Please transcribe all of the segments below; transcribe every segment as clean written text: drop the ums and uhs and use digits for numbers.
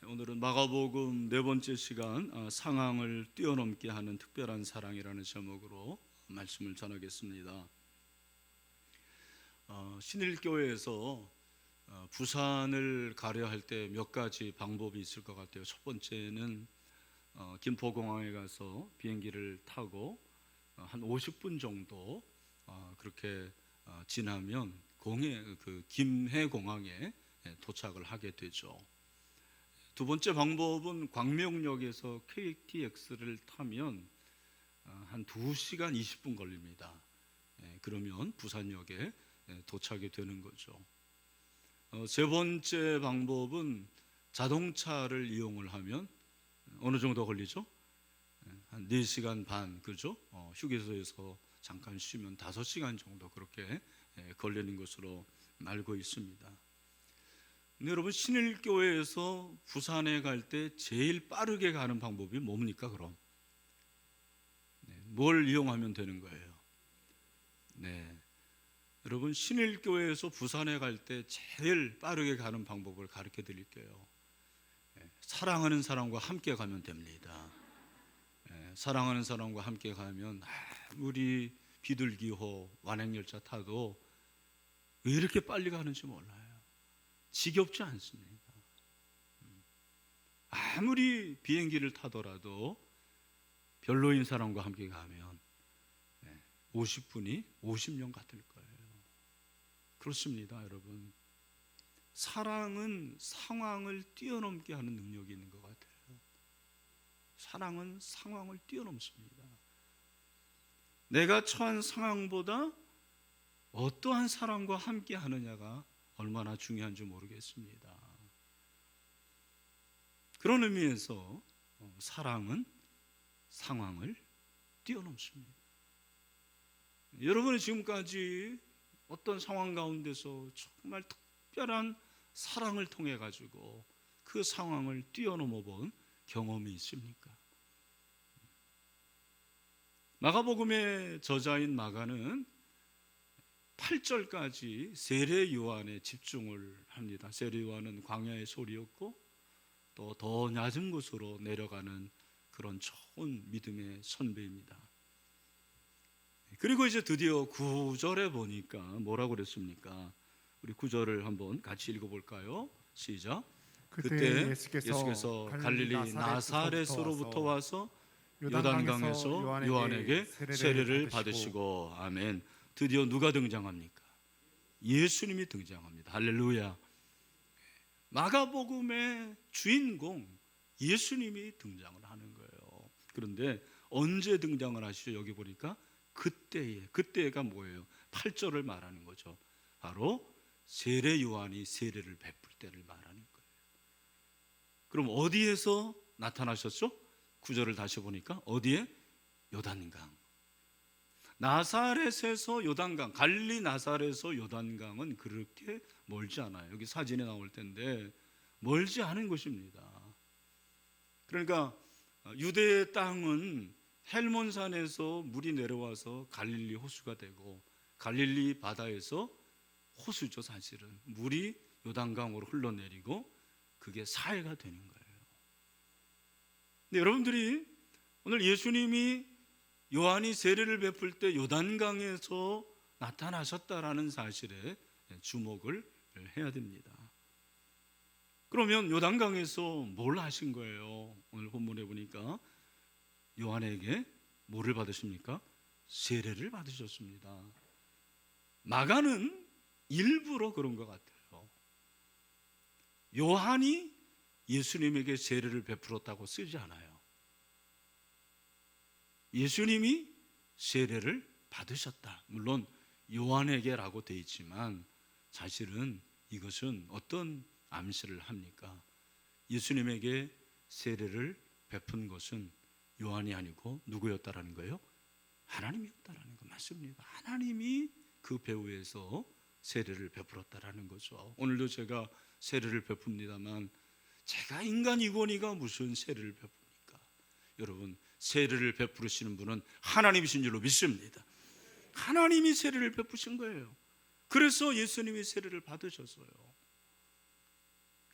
오늘은 마가복음 네 번째 시간 상황을 뛰어넘게 하는 특별한 사랑이라는 제목으로 말씀을 전하겠습니다. 신일교회에서 부산을 가려 할 때 몇 가지 방법이 있을 것 같아요. 첫 번째는 김포공항에 가서 비행기를 타고 한 50분 정도 그렇게 지나면 김해공항에 도착을 하게 되죠. 두 번째 방법은 광명역에서 KTX를 타면 한 2시간 20분 걸립니다. 그러면 부산역에 도착이 되는 거죠. 세 번째 방법은 자동차를 이용을 하면 어느 정도 걸리죠? 한 4시간 반, 그죠? 휴게소에서 잠깐 쉬면 5시간 정도 그렇게 걸리는 것으로 알고 있습니다. 근데 여러분, 신일교회에서 부산에 갈 때 제일 빠르게 가는 방법이 뭡니까 그럼? 뭘 이용하면 되는 거예요? 여러분, 신일교회에서 부산에 갈 때 제일 빠르게 가는 방법을 가르쳐 드릴게요. 사랑하는 사람과 함께 가면 됩니다. 사랑하는 사람과 함께 가면 아무리 비둘기호 완행열차 타도 왜 이렇게 빨리 가는지 몰라요. 지겹지 않습니다. 아무리 비행기를 타더라도 별로인 사람과 함께 가면 50분이 50년 같을 거예요. 그렇습니다, 여러분. 사랑은 상황을 뛰어넘게 하는 능력이 있는 것 같아요. 사랑은 상황을 뛰어넘습니다. 내가 처한 상황보다 어떠한 사람과 함께 하느냐가 얼마나 중요한지 모르겠습니다. 그런 의미에서 사랑은 상황을 뛰어넘습니다. 여러분이 지금까지 어떤 상황 가운데서 정말 특별한 사랑을 통해 가지고 그 상황을 뛰어넘어 본 경험이 있습니까? 마가복음의 저자인 마가는 8절까지 세례 요한에 집중을 합니다. 세례 요한은 광야의 소리였고 또 더 낮은 곳으로 내려가는 그런 좋은 믿음의 선배입니다. 그리고 이제 드디어 9절에 보니까 뭐라고 그랬습니까? 우리 9절을 한번 같이 읽어볼까요? 시작. 그때 예수께서 갈릴리 나사렛으로부터 와서 요단강에서 요한에게 세례를 받으시고, 아멘. 드디어 누가 등장합니까? 예수님이 등장합니다. 할렐루야. 마가복음의 주인공 예수님이 등장을 하는 거예요. 그런데 언제 등장을 하시죠? 여기 보니까 그때가 뭐예요? 8절을 말하는 거죠. 바로 세례 요한이 세례를 베풀 때를 말하는 거예요. 그럼 어디에서 나타나셨죠? 9절을 다시 보니까 어디에? 요단강. 나사렛에서 요단강, 갈릴리 나사렛에서 요단강은 그렇게 멀지 않아요. 여기 사진에 나올 텐데 멀지 않은 곳입니다. 그러니까 유대의 땅은 헬몬산에서 물이 내려와서 갈릴리 호수가 되고, 갈릴리 바다에서 호수죠, 사실은. 물이 요단강으로 흘러내리고 그게 사해가 되는 거예요. 근데 여러분들이 오늘 예수님이 요한이 세례를 베풀 때 요단강에서 나타나셨다라는 사실에 주목을 해야 됩니다. 그러면 요단강에서 뭘 하신 거예요? 오늘 본문에 보니까 요한에게 뭐를 받으십니까? 세례를 받으셨습니다. 마가는 일부러 그런 것 같아요. 요한이 예수님에게 세례를 베풀었다고 쓰지 않아요. 예수님이 세례를 받으셨다. 물론 요한에게라고 되어 있지만 사실은 이것은 어떤 암시를 합니까? 예수님에게 세례를 베푼 것은 요한이 아니고 누구였다라는 거예요? 하나님이었다라는 거 맞습니다. 하나님이 그 배후에서 세례를 베풀었다라는 거죠. 오늘도 제가 세례를 베풉니다만 제가 인간이거니가 무슨 세례를 베풉니까? 여러분, 세례를 베푸시는 분은 하나님이신 줄로 믿습니다. 하나님이 세례를 베푸신 거예요. 그래서 예수님이 세례를 받으셨어요.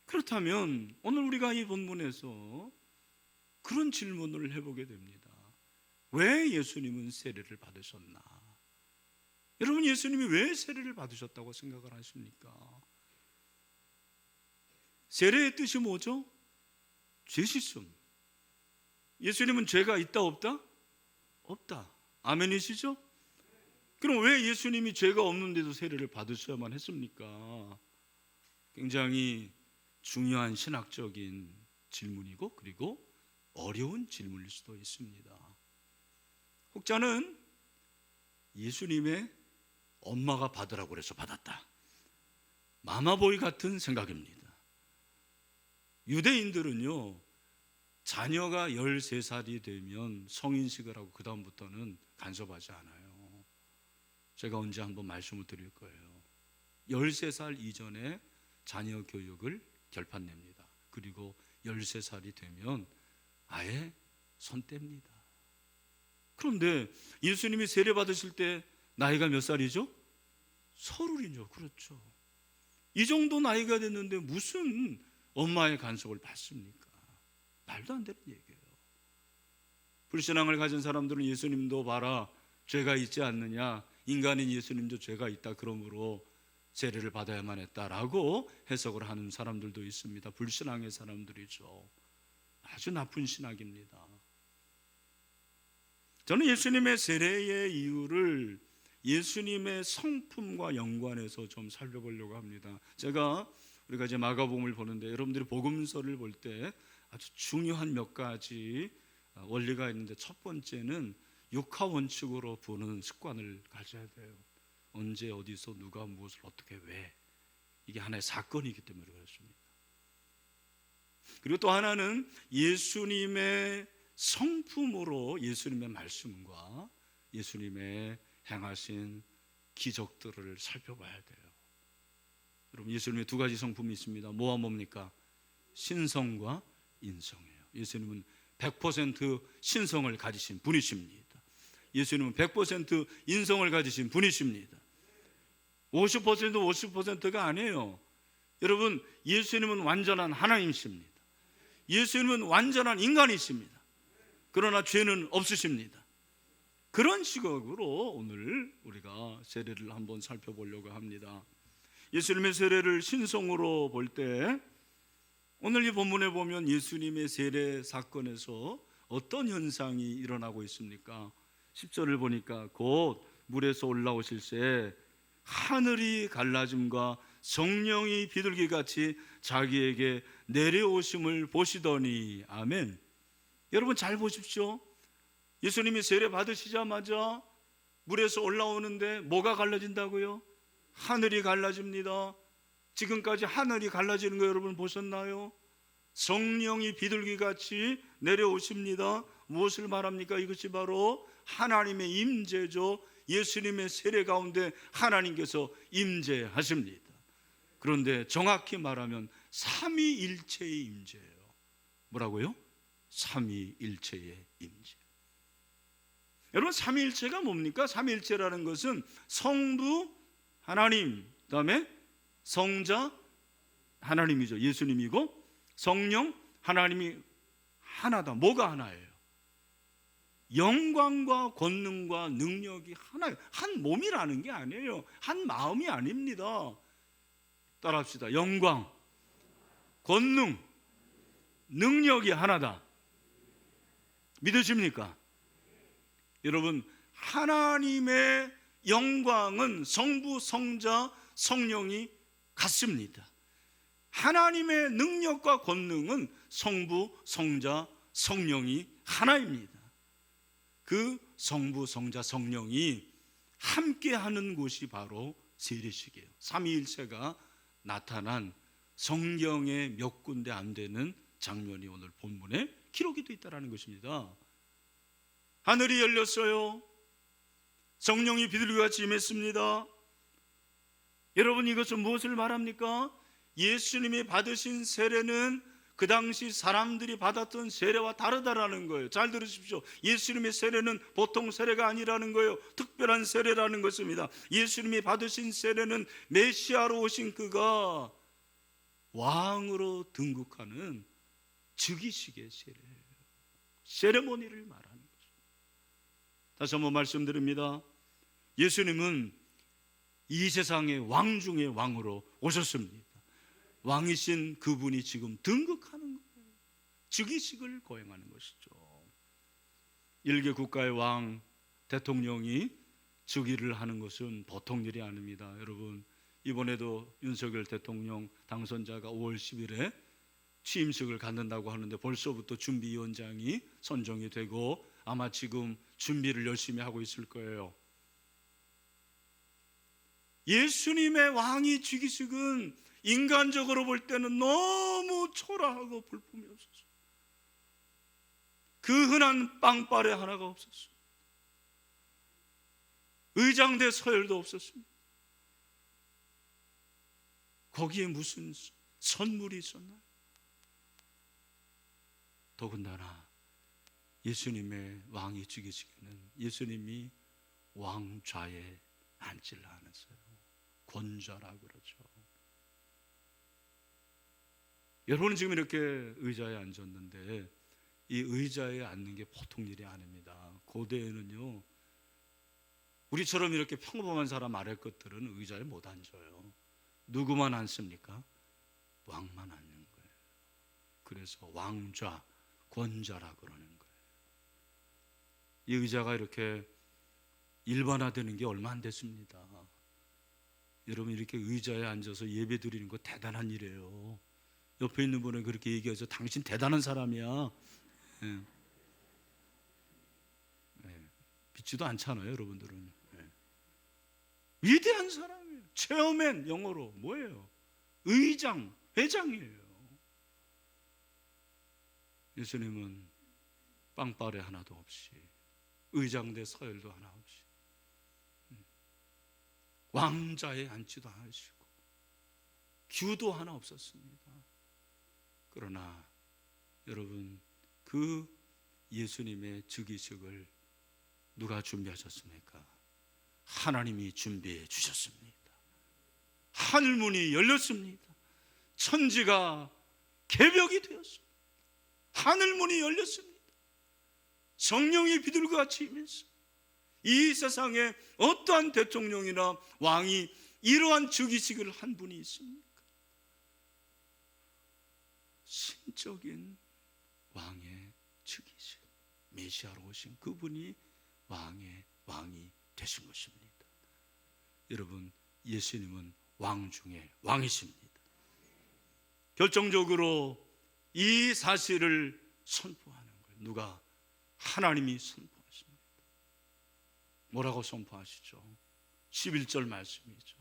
그렇다면 오늘 우리가 이 본문에서 그런 질문을 해보게 됩니다. 왜 예수님은 세례를 받으셨나? 여러분, 예수님이 왜 세례를 받으셨다고 생각을 하십니까? 세례의 뜻이 뭐죠? 죄 씻음. 예수님은 죄가 있다 없다? 없다. 아멘이시죠? 그럼 왜 예수님이 죄가 없는데도 세례를 받으셔야만 했습니까? 굉장히 중요한 신학적인 질문이고 그리고 어려운 질문일 수도 있습니다. 혹자는 예수님의 엄마가 받으라고 그래서 받았다, 마마보이 같은 생각입니다. 유대인들은요, 자녀가 13살이 되면 성인식을 하고 그 다음부터는 간섭하지 않아요. 제가 언제 한번 말씀을 드릴 거예요. 13살 이전에 자녀 교육을 결판냅니다. 그리고 13살이 되면 아예 손 뗍니다. 그런데 예수님이 세례 받으실 때 나이가 몇 살이죠? 30이죠. 그렇죠. 이 정도 나이가 됐는데 무슨 엄마의 간섭을 받습니까? 말도 안 되는 얘기예요. 불신앙을 가진 사람들은 예수님도 봐라, 죄가 있지 않느냐, 인간인 예수님도 죄가 있다, 그러므로 세례를 받아야만 했다라고 해석을 하는 사람들도 있습니다. 불신앙의 사람들이죠. 아주 나쁜 신학입니다. 저는 예수님의 세례의 이유를 예수님의 성품과 연관해서 좀 살펴보려고 합니다. 우리가 이제 마가복음을 보는데 여러분들이 복음서를 볼 때 아주 중요한 몇 가지 원리가 있는데, 첫 번째는 육하 원칙으로 보는 습관을 가져야 돼요. 언제 어디서 누가 무엇을 어떻게 왜, 이게 하나의 사건이기 때문에 그렇습니다. 그리고 또 하나는 예수님의 성품으로 예수님의 말씀과 예수님의 행하신 기적들을 살펴봐야 돼요. 여러분, 예수님의 두 가지 성품이 있습니다. 뭐와 뭡니까? 신성과 인성이에요. 예수님은 100% 신성을 가지신 분이십니다. 예수님은 100% 인성을 가지신 분이십니다. 50%가 아니에요. 여러분, 예수님은 완전한 하나님이십니다. 예수님은 완전한 인간이십니다. 그러나 죄는 없으십니다. 그런 시각으로 오늘 우리가 세례를 한번 살펴보려고 합니다. 예수님의 세례를 신성으로 볼 때 오늘 이 본문에 보면 예수님의 세례 사건에서 어떤 현상이 일어나고 있습니까? 10절을 보니까 곧 물에서 올라오실 새 하늘이 갈라짐과 성령이 비둘기같이 자기에게 내려오심을 보시더니. 아멘. 여러분, 잘 보십시오. 예수님이 세례 받으시자마자 물에서 올라오는데 뭐가 갈라진다고요? 하늘이 갈라집니다. 지금까지 하늘이 갈라지는 거 여러분 보셨나요? 성령이 비둘기같이 내려오십니다. 무엇을 말합니까? 이것이 바로 하나님의 임재죠. 예수님의 세례 가운데 하나님께서 임재하십니다. 그런데 정확히 말하면 삼위일체의 임재예요. 뭐라고요? 삼위일체의 임재. 여러분, 삼위일체가 뭡니까? 삼위일체라는 것은 성부 하나님, 그다음에 성자 하나님이죠. 예수님이고 성령 하나님이 하나다. 뭐가 하나예요? 영광과 권능과 능력이 하나예요. 한 몸이라는 게 아니에요. 한 마음이 아닙니다. 따라합시다. 영광, 권능, 능력이 하나다. 믿으십니까? 여러분, 하나님의 영광은 성부, 성자, 성령이 같습니다. 하나님의 능력과 권능은 성부, 성자, 성령이 하나입니다. 그 성부, 성자, 성령이 함께하는 곳이 바로 세례식이에요. 삼위일체가 나타난 성경에 몇 군데 안 되는 장면이 오늘 본문에 기록이 되어 있다는 것입니다. 하늘이 열렸어요. 성령이 비둘기같이 임했습니다. 여러분, 이것은 무엇을 말합니까? 예수님이 받으신 세례는 그 당시 사람들이 받았던 세례와 다르다라는 거예요. 잘 들으십시오. 예수님의 세례는 보통 세례가 아니라는 거예요. 특별한 세례라는 것입니다. 예수님이 받으신 세례는 메시아로 오신 그가 왕으로 등극하는 즉위식의 세레모니를 말하는 거죠. 다시 한번 말씀드립니다. 예수님은 이 세상의 왕 중의 왕으로 오셨습니다. 왕이신 그분이 지금 등극하는 거예요. 즉위식을 거행하는 것이죠. 일개 국가의 왕, 대통령이 즉위를 하는 것은 보통 일이 아닙니다. 여러분, 이번에도 윤석열 대통령 당선자가 5월 10일에 취임식을 갖는다고 하는데 벌써부터 준비위원장이 선정이 되고 아마 지금 준비를 열심히 하고 있을 거예요. 예수님의 왕위 즉위식은 인간적으로 볼 때는 너무 초라하고 볼품이 없었어요. 그 흔한 빵빠레 하나가 없었어요. 의장대 서열도 없었습니다. 거기에 무슨 선물이 있었나요? 더군다나 예수님의 왕위 즉위식에는 예수님이 왕좌에 앉지를 않았어요. 권좌라고 그러죠. 여러분은 지금 이렇게 의자에 앉았는데 이 의자에 앉는 게 보통 일이 아닙니다. 고대에는요, 우리처럼 이렇게 평범한 사람 아래 것들은 의자에 못 앉아요. 누구만 앉습니까? 왕만 앉는 거예요. 그래서 왕좌, 권좌라 그러는 거예요. 이 의자가 이렇게 일반화되는 게 얼마 안 됐습니다. 여러분, 이렇게 의자에 앉아서 예배 드리는 거 대단한 일이에요. 옆에 있는 분은 그렇게 얘기해서 당신 대단한 사람이야. 예. 예. 믿지도 않잖아요, 여러분들은. 예. 위대한 사람이에요. 체어맨, 영어로 뭐예요? 의장, 회장이에요. 예수님은 빵빠레 하나도 없이, 의장대 서열도 하나 없이, 왕자에 앉지도 않으시고 규도 하나 없었습니다. 그러나 여러분, 그 예수님의 즉위식을 누가 준비하셨습니까? 하나님이 준비해 주셨습니다. 하늘문이 열렸습니다. 천지가 개벽이 되었습니다. 하늘문이 열렸습니다. 성령이 비둘기같이 임했습니다. 이 세상에 어떠한 대통령이나 왕이 이러한 즉위식을 한 분이 있습니까? 신적인 왕의 즉위식, 메시아로 오신 그분이 왕이 되신 것입니다. 여러분, 예수님은 왕 중에 왕이십니다. 결정적으로 이 사실을 선포하는 거예요. 누가? 하나님이 선포하십니다. 뭐라고 선포하시죠? 11절 말씀이죠.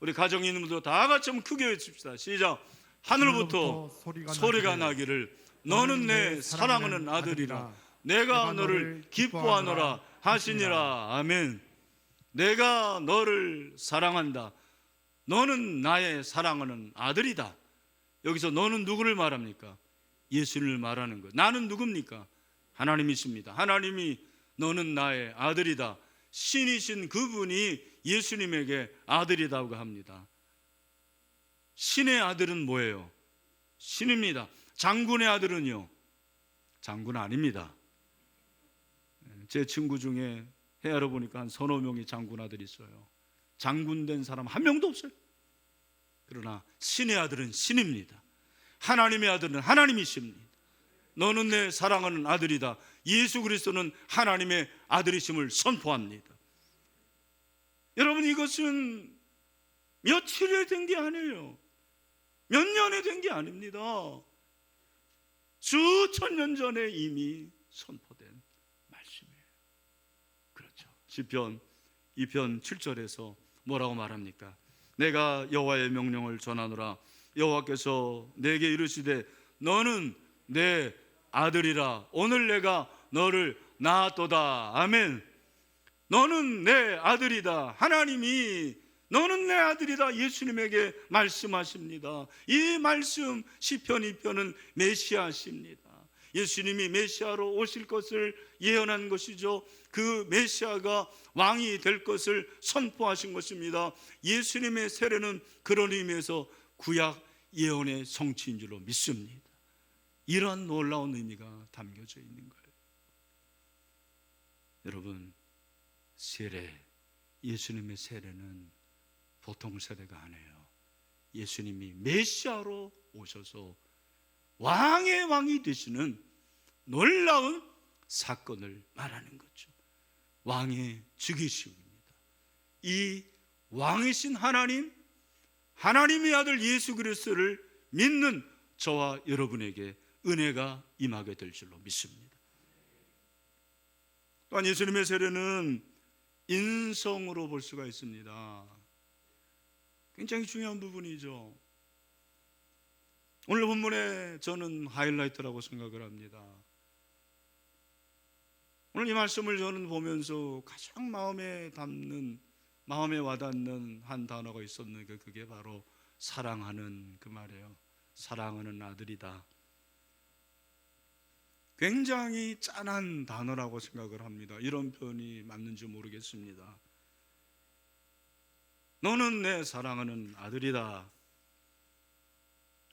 우리 가정에 있는 분들 다 같이 한번 크게 외칩시다. 시작. 하늘부터 소리가 나기를 너는 내 사랑하는 아들이라 내가 너를 기뻐하노라 하시니라. 아멘. 내가 너를 사랑한다. 너는 나의 사랑하는 아들이다. 여기서 너는 누구를 말합니까? 예수님을 말하는 거예요. 나는 누굽니까? 하나님이십니다. 하나님이 너는 나의 아들이다. 신이신 그분이 예수님에게 아들이라고 합니다. 신의 아들은 뭐예요? 신입니다. 장군의 아들은요? 장군 아닙니다. 제 친구 중에 헤아려 보니까 한 서너 명이 장군 아들이 있어요. 장군 된 사람 한 명도 없어요. 그러나 신의 아들은 신입니다. 하나님의 아들은 하나님이십니다. 너는 내 사랑하는 아들이다. 예수 그리스도는 하나님의 아들이심을 선포합니다. 여러분, 이것은 며칠에 된 게 아니에요. 몇 년에 된 게 아닙니다. 수천 년 전에 이미 선포된 말씀이에요. 그렇죠. 시편 2편 7절에서 뭐라고 말합니까? 내가 여호와의 명령을 전하노라. 여호와께서 내게 이르시되 너는 내 아들이라. 오늘 내가 너를 낳았도다. 아멘. 너는 내 아들이다. 하나님이 너는 내 아들이다. 예수님에게 말씀하십니다. 이 말씀 시편 2편은 메시아십니다. 예수님이 메시아로 오실 것을 예언한 것이죠. 그 메시아가 왕이 될 것을 선포하신 것입니다. 예수님의 세례는 그런 의미에서 구약 예언의 성취인 줄로 믿습니다. 이러한 놀라운 의미가 담겨져 있는 거예요. 여러분, 세례, 예수님의 세례는 보통 세례가 아니에요. 예수님이 메시아로 오셔서 왕의 왕이 되시는 놀라운 사건을 말하는 거죠. 왕의 즉위식입니다. 이 왕이신 하나님, 하나님의 아들 예수 그리스도를 믿는 저와 여러분에게 은혜가 임하게 될 줄로 믿습니다. 또한 예수님의 세례는 인성으로 볼 수가 있습니다. 굉장히 중요한 부분이죠. 오늘 본문에 저는 하이라이트라고 생각을 합니다. 오늘 이 말씀을 저는 보면서 가장 마음에 담는, 마음에 와닿는 한 단어가 있었는데 그게 바로 사랑하는 그 말이에요. 사랑하는 아들이다. 굉장히 짠한 단어라고 생각을 합니다. 이런 표현이 맞는지 모르겠습니다. 너는 내 사랑하는 아들이다.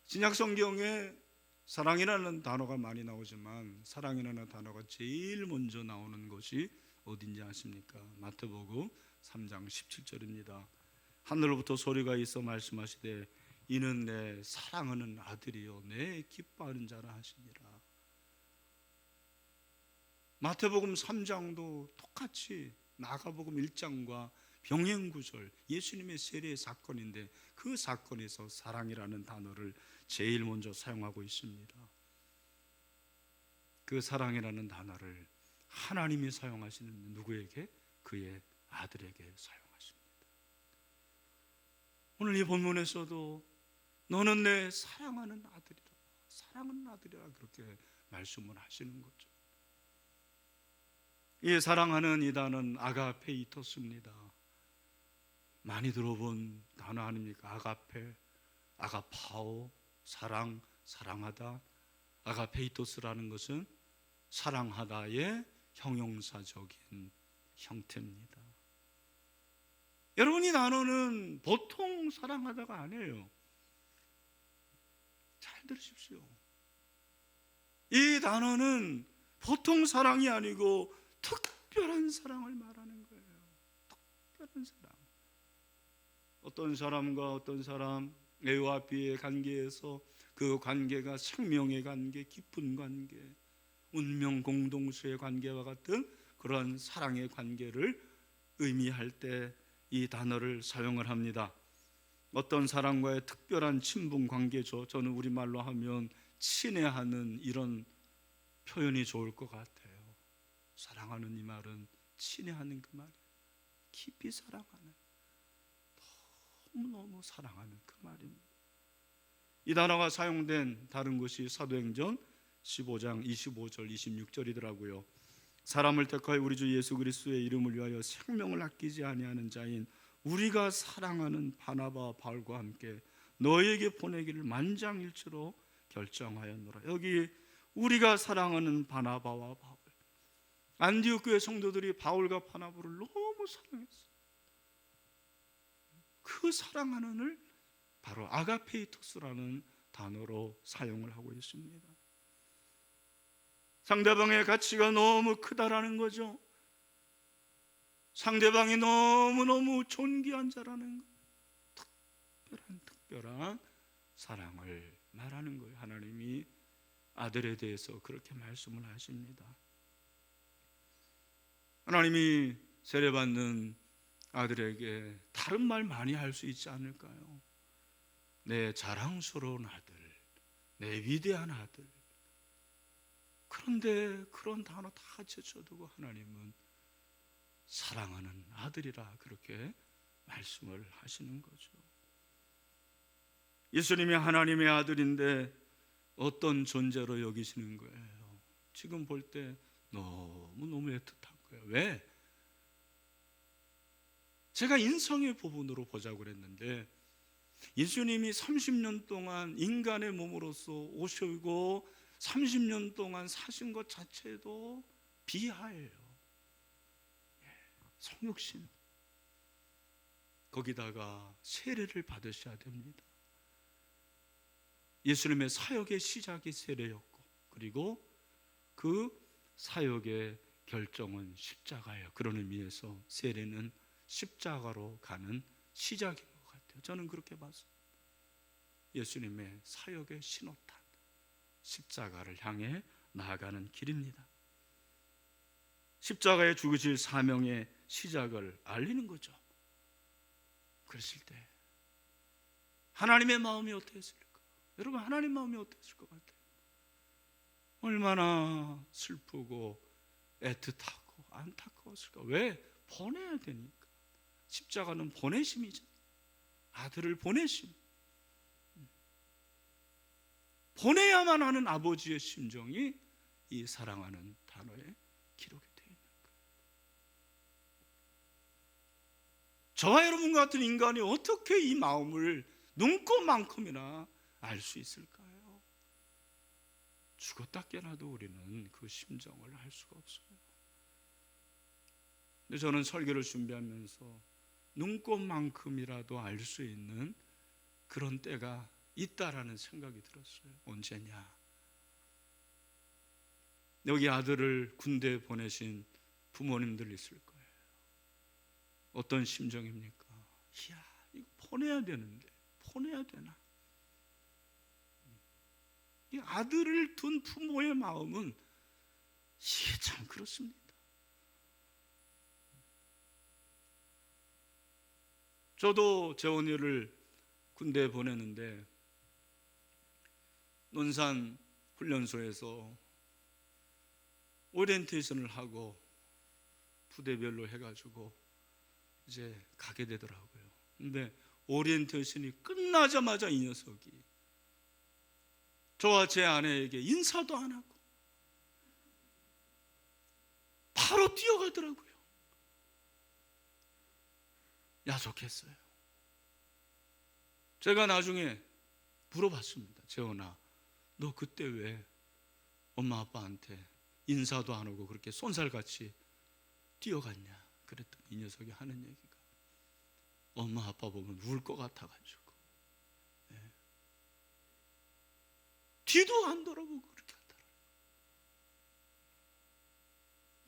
신약 성경에 사랑이라는 단어가 많이 나오지만 사랑이라는 단어가 제일 먼저 나오는 것이 어딘지 아십니까? 마태복음 3장 17절입니다. 하늘로부터 소리가 있어 말씀하시되 이는 내 사랑하는 아들이요 내 기뻐하는 자라 하시니라. 마태복음 3장도 똑같이 마가복음 1장과 병행구절, 예수님의 세례의 사건인데 그 사건에서 사랑이라는 단어를 제일 먼저 사용하고 있습니다. 그 사랑이라는 단어를 하나님이 사용하시는 누구에게? 그의 아들에게 사용하십니다. 오늘 이 본문에서도 너는 내 사랑하는 아들이라, 사랑하는 아들이라 그렇게 말씀을 하시는 거죠. 이 사랑하는 이 단어는 아가페이토스입니다. 많이 들어본 단어 아닙니까? 아가페, 아가파오, 사랑, 사랑하다. 아가페이토스라는 것은 사랑하다의 형용사적인 형태입니다. 여러분, 이 단어는 보통 사랑하다가 아니에요. 잘 들으십시오. 이 단어는 보통 사랑이 아니고 특별한 사랑을 말하는 거예요. 특별한 사랑. 어떤 사람과 어떤 사람, A와 B의 관계에서 그 관계가 생명의 관계, 깊은 관계, 운명 공동수의 관계와 같은 그런 사랑의 관계를 의미할 때 이 단어를 사용을 합니다. 어떤 사람과의 특별한 친분 관계죠. 저는 우리말로 하면 친애하는 이런 표현이 좋을 것 같아요. 사랑하는 이 말은 친애하는 그 말이에요. 깊이 사랑하는, 너무너무 사랑하는 그 말입니다. 이 단어가 사용된 다른 것이 사도행전 15장 25절 26절이더라고요. 사람을 택하여 우리 주 예수 그리스도의 이름을 위하여 생명을 아끼지 아니하는 자인 우리가 사랑하는 바나바와 바울과 함께 너에게 보내기를 만장일치로 결정하였노라. 여기 우리가 사랑하는 바나바와 바울, 안디옥 교회 성도들이 바울과 바나바를 너무 사랑했어요. 그 사랑하는을 바로 아가페이토스라는 단어로 사용을 하고 있습니다. 상대방의 가치가 너무 크다라는 거죠. 상대방이 너무너무 존귀한 자라는 거. 특별한 사랑을 말하는 거예요. 하나님이 아들에 대해서 그렇게 말씀을 하십니다. 하나님이 세례받는 아들에게 다른 말 많이 할 수 있지 않을까요? 내 자랑스러운 아들, 내 위대한 아들. 그런데 그런 단어 다 제쳐두고 하나님은 사랑하는 아들이라 그렇게 말씀을 하시는 거죠. 예수님이 하나님의 아들인데 어떤 존재로 여기시는 거예요? 지금 볼 때 너무너무 애틋한 거예요. 왜? 제가 인성의 부분으로 보자고 그랬는데 예수님이 30년 동안 인간의 몸으로서 오시고 30년 동안 사신 것 자체도 비하예요. 성육신. 거기다가 세례를 받으셔야 됩니다. 예수님의 사역의 시작이 세례였고, 그리고 그 사역의 결정은 십자가예요. 그런 의미에서 세례는 십자가로 가는 시작인 것 같아요. 저는 그렇게 봤어요. 예수님의 사역의 신호탄, 십자가를 향해 나아가는 길입니다. 십자가에 죽으실 사명의 시작을 알리는 거죠. 그랬을 때 하나님의 마음이 어땠을까? 여러분, 하나님 마음이 어땠을 것 같아요? 얼마나 슬프고 애틋하고 안타까웠을까? 왜? 보내야 되니까. 십자가는 보내심이죠. 아들을 보내심. 보내야만 하는 아버지의 심정이 이 사랑하는 단어에 기록이 되어 있는 거예요. 저와 여러분 같은 인간이 어떻게 이 마음을 눈꽃만큼이나 알 수 있을까요? 죽었다 깨나도 우리는 그 심정을 알 수가 없어요. 근데 저는 설교를 준비하면서 눈꽃만큼이라도 알 수 있는 그런 때가 있다라는 생각이 들었어요. 언제냐? 여기 아들을 군대에 보내신 부모님들 있을 거예요. 어떤 심정입니까? 이야, 이거 보내야 되는데 보내야 되나? 이 아들을 둔 부모의 마음은 이게 참 그렇습니다. 저도 재원이를 군대에 보냈는데 논산 훈련소에서 오리엔테이션을 하고 부대별로 해가지고 이제 가게 되더라고요. 근데 오리엔테이션이 끝나자마자 이 녀석이 저와 제 아내에게 인사도 안 하고 바로 뛰어가더라고요. 야속했어요. 제가 나중에 물어봤습니다. 재원아, 너 그때 왜 엄마 아빠한테 인사도 안 하고 그렇게 쏜살같이 뛰어갔냐? 그랬더니 이 녀석이 하는 얘기가 엄마 아빠 보면 울 것 같아가지고 뒤도 안 돌아보고 그렇게 하더라고요.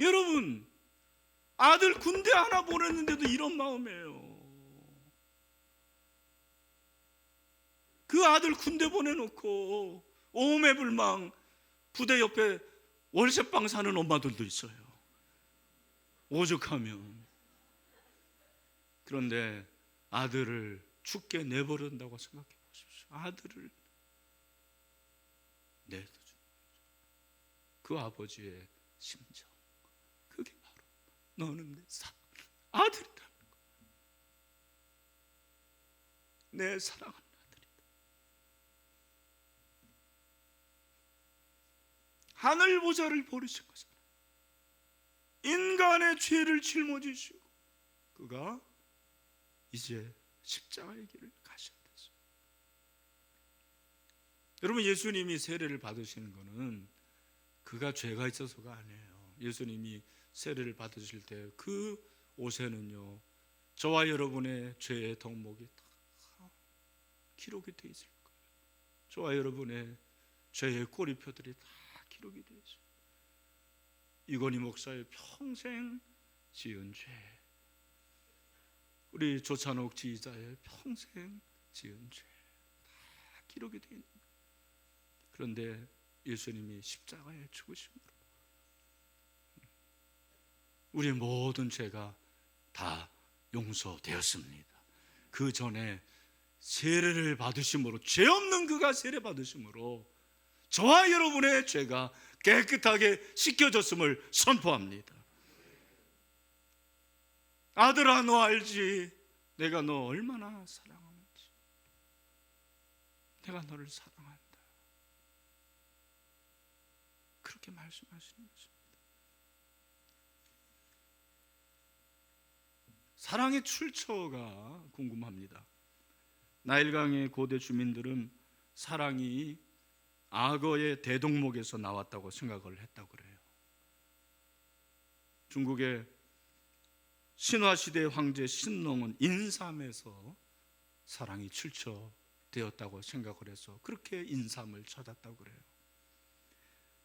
여러분, 아들 군대 하나 보냈는데도 이런 마음이에요. 그 아들 군대 보내놓고 오매불망 부대 옆에 월세방 사는 엄마들도 있어요. 오죽하면. 그런데 아들을 죽게 내버린다고 생각해 보십시오. 아들을 내두죠. 그 아버지의 심정, 그게 바로 너는 내 아들이다, 내 사랑하는 아들이다. 하늘 보좌를 버리신 것은 인간의 죄를 짊어지시고 그가 이제 십자가의 길을 가셔야 됐어요. 여러분, 예수님이 세례를 받으시는 것은 그가 죄가 있어서가 아니에요. 예수님이 세례를 받으실 때 그 옷에는요, 저와 여러분의 죄의 덕목이 다 기록이 되어 있을 거예요. 저와 여러분의 죄의 꼬리표들이 다 기록이 되어 있어요. 이건희 목사의 평생 지은 죄, 우리 조찬옥 지휘자의 평생 지은 죄 다 기록이 되어 있는 거예요. 그런데 예수님이 십자가에 죽으심으로 우리의 모든 죄가 다 용서되었습니다. 그 전에 세례를 받으심으로, 죄 없는 그가 세례 받으심으로 저와 여러분의 죄가 깨끗하게 씻겨졌음을 선포합니다. 아들아, 너 알지? 내가 너 얼마나 사랑하는지. 내가 너를 사랑한다. 그렇게 말씀하시는 것입니다. 사랑의 출처가 궁금합니다. 나일강의 고대 주민들은 사랑이 악어의 대동목에서 나왔다고 생각을 했다고 그래요. 중국의 신화시대 황제 신농은 인삼에서 사랑이 출처 되었다고 생각을 해서 그렇게 인삼을 찾았다고 그래요.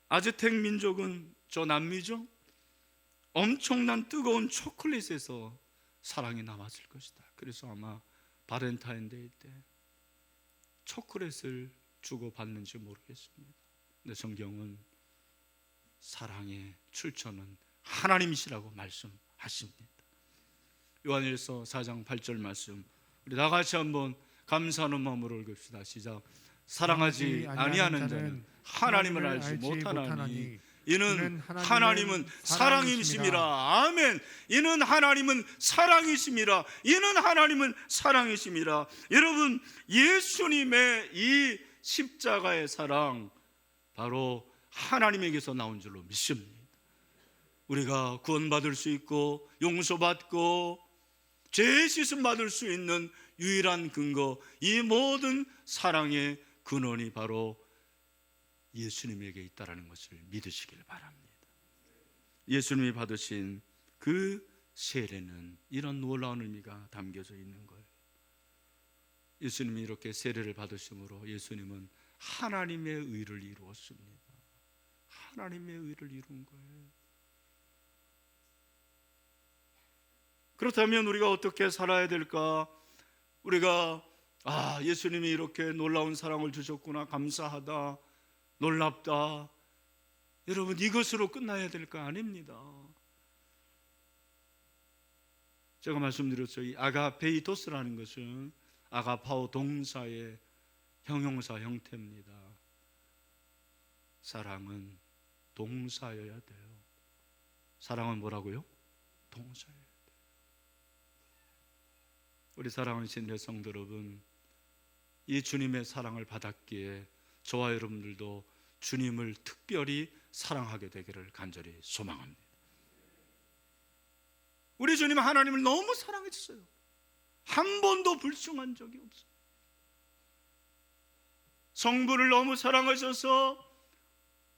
아즈텍 민족은 저 남미죠. 엄청난 뜨거운 초콜릿에서 사랑이 나왔을 것이다. 그래서 아마 바렌타인데이 때 초콜릿을 주고 받는지 모르겠습니다. 근데 성경은 사랑의 출처는 하나님이시라고 말씀하십니다. 요한일서 4장 8절 말씀, 우리 다 같이 한번 감사하는 마음으로 읽읍시다. 시작. 사랑하지 아니하는 자는 하나님을 알지 못하나니 이는 하나님은 사랑이심이라. 아멘. 이는 하나님은 사랑이심이라. 이는 하나님은 사랑이심이라. 여러분, 예수님의 이 십자가의 사랑 바로 하나님에게서 나온 줄로 믿습니다. 우리가 구원받을 수 있고 용서받고 죄 씻음 받을 수 있는 유일한 근거, 이 모든 사랑의 근원이 바로 예수님에게 있다는 것을 믿으시길 바랍니다. 예수님이 받으신 그 세례는 이런 놀라운 의미가 담겨져 있는 거예요. 예수님이 이렇게 세례를 받으심으로 예수님은 하나님의 의를 이루었습니다. 하나님의 의를 이룬 거예요. 그렇다면 우리가 어떻게 살아야 될까? 우리가 예수님이 이렇게 놀라운 사랑을 주셨구나, 감사하다, 놀랍다, 여러분 이것으로 끝나야 될 거 아닙니다. 제가 말씀드렸죠. 이 아가페이토스라는 것은 아가파오 동사의 형용사 형태입니다. 사랑은 동사여야 돼요. 사랑은 뭐라고요? 동사여야 돼요. 우리 사랑하는 신의 성도 여러분, 이 주님의 사랑을 받았기에 저와 여러분들도 주님을 특별히 사랑하게 되기를 간절히 소망합니다. 우리 주님은 하나님을 너무 사랑해 주셨어요. 한 번도 불충한 적이 없어요. 성부를 너무 사랑하셔서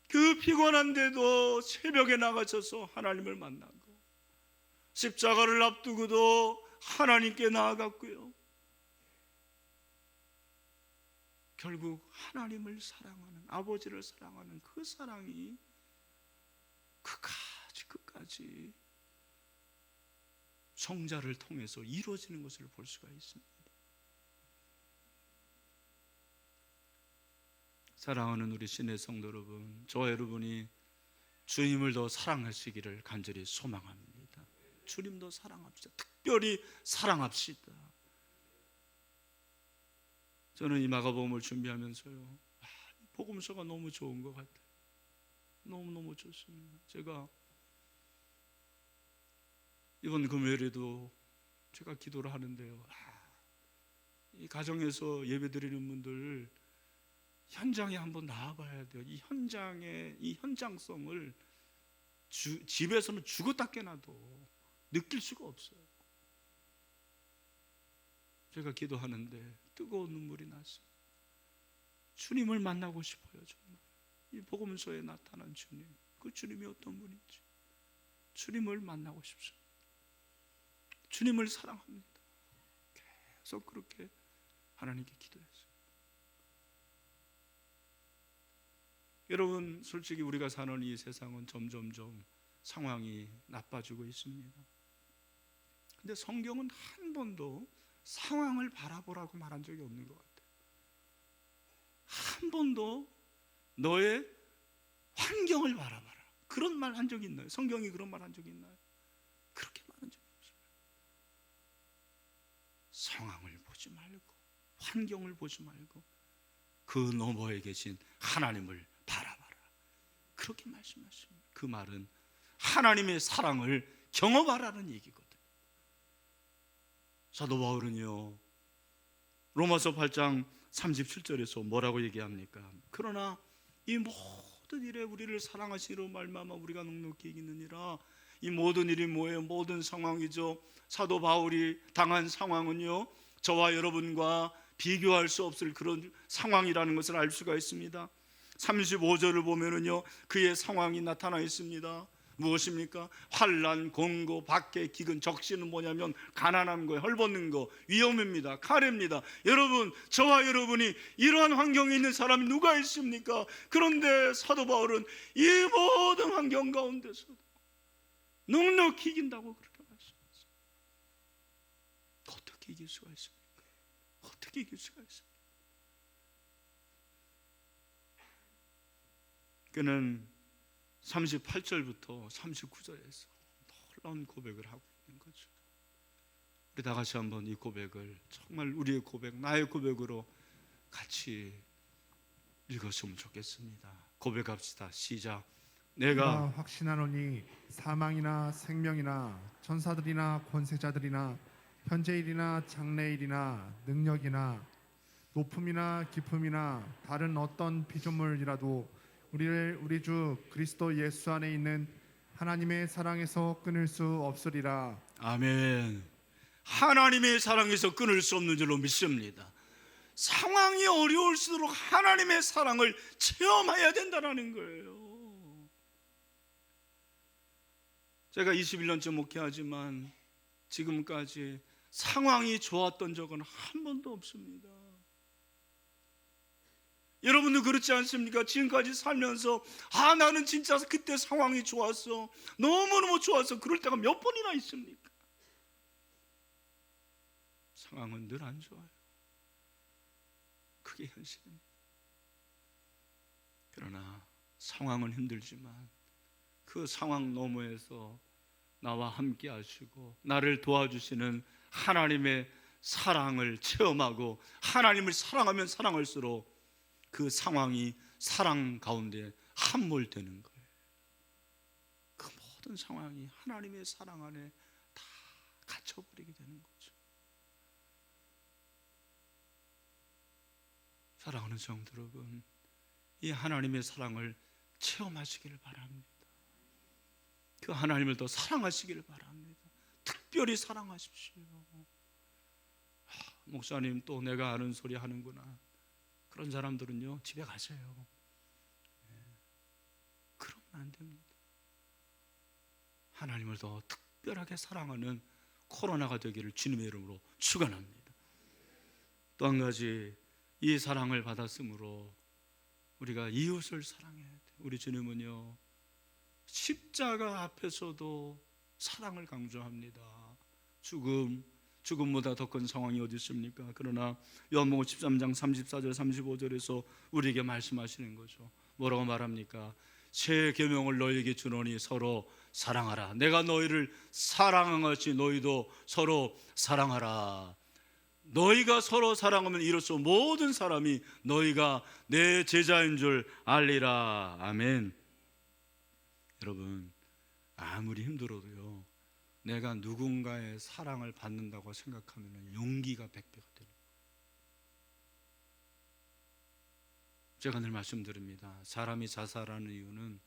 그 피곤한데도 새벽에 나가셔서 하나님을 만나고, 십자가를 앞두고도 하나님께 나아갔고요. 결국 하나님을 사랑하는, 아버지를 사랑하는 그 사랑이 끝까지 성자를 통해서 이루어지는 것을 볼 수가 있습니다. 사랑하는 우리 신의 성도 여러분, 저와 여러분이 주님을 더 사랑하시기를 간절히 소망합니다. 주님도 사랑합시다. 특별히 사랑합시다. 저는 이 마가복음을 준비하면서요, 복음서가 너무 좋은 것 같아요. 너무너무 좋습니다. 제가 이번 금요일에도 제가 기도를 하는데요, 이 가정에서 예배드리는 분들 현장에 한번 나와봐야 돼요. 이 현장의 이 현장성을 집에서는 죽었다 깨나도 느낄 수가 없어요. 제가 기도하는데 뜨거운 눈물이 났어요. 주님을 만나고 싶어요. 정말 이 복음서에 나타난 주님, 그 주님이 어떤 분인지 주님을 만나고 싶습니다. 주님을 사랑합니다. 계속 그렇게 하나님께 기도했어요. 여러분, 솔직히 우리가 사는 이 세상은 점점점 상황이 나빠지고 있습니다. 근데 성경은 한 번도 상황을 바라보라고 말한 적이 없는 것 같아요. 한 번도 너의 환경을 바라봐라, 그런 말 한 적이 있나요? 성경이 그런 말 한 적이 있나요? 그렇게 말한 적이 없어요. 상황을 보지 말고, 환경을 보지 말고 그 너머에 계신 하나님을 바라봐라, 그렇게 말씀하십니다. 그 말은 하나님의 사랑을 경험하라는 얘기거든요. 사도 바울은요, 로마서 8장 37절에서 뭐라고 얘기합니까? 그러나 이 모든 일에 우리를 사랑하시기로 말미암아 우리가 넉넉히 이기느니라. 이 모든 일이 뭐예요? 모든 상황이죠. 사도 바울이 당한 상황은요, 저와 여러분과 비교할 수 없을 그런 상황이라는 것을 알 수가 있습니다. 35절을 보면은요, 그의 상황이 나타나 있습니다. 무엇입니까? 환난, 공고, 박해, 기근, 적시는 뭐냐면 가난한 거, 헐벗는 거, 위험입니다. 가래입니다. 여러분, 저와 여러분이 이러한 환경에 있는 사람이 누가 있습니까? 그런데 사도 바울은 이 모든 환경 가운데서도 넉넉히 이긴다고 그렇게 말씀하셨어요. 어떻게 이길 수가 있습니까? 어떻게 이길 수가 있습니까? 그는 38절부터 39절에서 놀라운 고백을 하고 있는 거죠. 우리 다 같이 한번 이 고백을 정말 우리의 고백, 나의 고백으로 같이 읽었으면 좋겠습니다. 고백합시다. 시작. 내가 확신하노니 사망이나 생명이나 천사들이나 권세자들이나 현재일이나 장래일이나 능력이나 높음이나 깊음이나 다른 어떤 피조물이라도 우리를 우리 주 그리스도 예수 안에 있는 하나님의 사랑에서 끊을 수 없으리라. 아멘. 하나님의 사랑에서 끊을 수 없는 줄로 믿습니다. 상황이 어려울수록 하나님의 사랑을 체험해야 된다는 거예요. 제가 21년째 목회하지만 지금까지 상황이 좋았던 적은 한 번도 없습니다. 여러분도 그렇지 않습니까? 지금까지 살면서 나는 진짜 그때 상황이 좋았어, 너무너무 좋았어, 그럴 때가 몇 번이나 있습니까? 상황은 늘 안 좋아요. 그게 현실입니다. 그러나 상황은 힘들지만 그 상황 너머에서 나와 함께 하시고 나를 도와주시는 하나님의 사랑을 체험하고 하나님을 사랑하면 사랑할수록 그 상황이 사랑 가운데 함몰되는 거예요. 그 모든 상황이 하나님의 사랑 안에 다 갇혀버리게 되는 거죠. 사랑하는 성도 여러분, 이 하나님의 사랑을 체험하시기를 바랍니다. 그 하나님을 더 사랑하시기를 바랍니다. 특별히 사랑하십시오. 목사님 또 내가 아는 소리 하는구나, 그런 사람들은요 집에 가세요. 그러면 안 됩니다. 하나님을 더 특별하게 사랑하는 코로나가 되기를 주님의 이름으로 축원합니다. 또 한 가지, 이 사랑을 받았으므로 우리가 이웃을 사랑해야 돼. 우리 주님은요 십자가 앞에서도 사랑을 강조합니다. 죽음보다 더 큰 상황이 어디 있습니까? 그러나 요한복음 13장 34절 35절에서 우리에게 말씀하시는 거죠. 뭐라고 말합니까? 새 계명을 너희에게 주노니 서로 사랑하라. 내가 너희를 사랑한 것이 너희도 서로 사랑하라. 너희가 서로 사랑하면 이로써 모든 사람이 너희가 내 제자인 줄 알리라. 아멘. 여러분, 아무리 힘들어도요 내가 누군가의 사랑을 받는다고 생각하면 용기가 100배가 되는 거예요. 제가 늘 말씀드립니다. 사람이 자살하는 이유는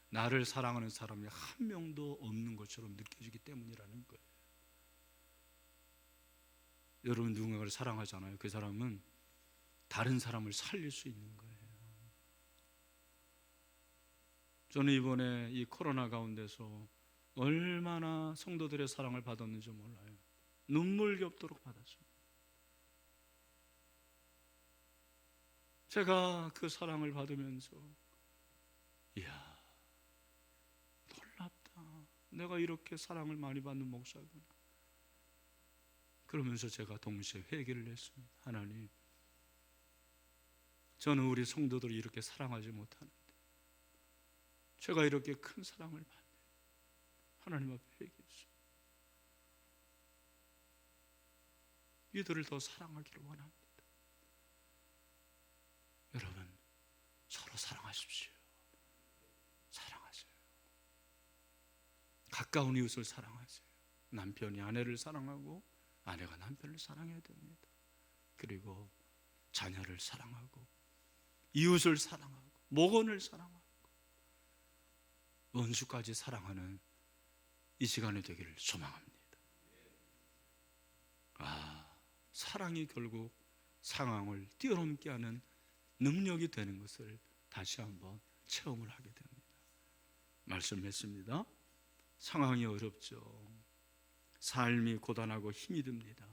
나를 사랑하는 사람이 한 명도 없는 것처럼 느껴지기 때문이라는 거예요. 여러분 누군가를 사랑하잖아요. 그 사람은 다른 사람을 살릴 수 있는 거예요. 저는 이번에 이 코로나 가운데서 얼마나 성도들의 사랑을 받았는지 몰라요. 눈물겹도록 받았습니다. 제가 그 사랑을 받으면서 이야, 놀랍다. 내가 이렇게 사랑을 많이 받는 목사구나. 그러면서 제가 동시에 회개를 했습니다. 하나님, 저는 우리 성도들을 이렇게 사랑하지 못하는데 제가 이렇게 큰 사랑을 받네. 하나님 앞에 회개했습니다. 이들을 더 사랑하기를 원합니다. 여러분, 서로 사랑하십시오. 사랑하세요. 가까운 이웃을 사랑하세요. 남편이 아내를 사랑하고 아내가 남편을 사랑해야 됩니다. 그리고 자녀를 사랑하고 이웃을 사랑하고 목원을 사랑하고 원수까지 사랑하는 이 시간이 되기를 소망합니다. 사랑이 결국 상황을 뛰어넘게 하는 능력이 되는 것을 다시 한번 체험을 하게 됩니다. 말씀했습니다. 상황이 어렵죠. 삶이 고단하고 힘이 듭니다.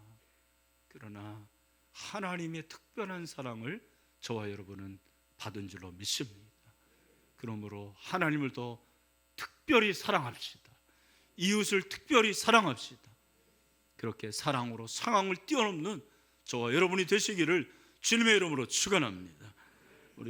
그러나 하나님의 특별한 사랑을 저와 여러분은 받은 줄로 믿습니다. 그러므로 하나님을 더 특별히 사랑합시다. 이웃을 특별히 사랑합시다. 그렇게 사랑으로 상황을 뛰어넘는 저와 여러분이 되시기를 주님의 이름으로 축원합니다.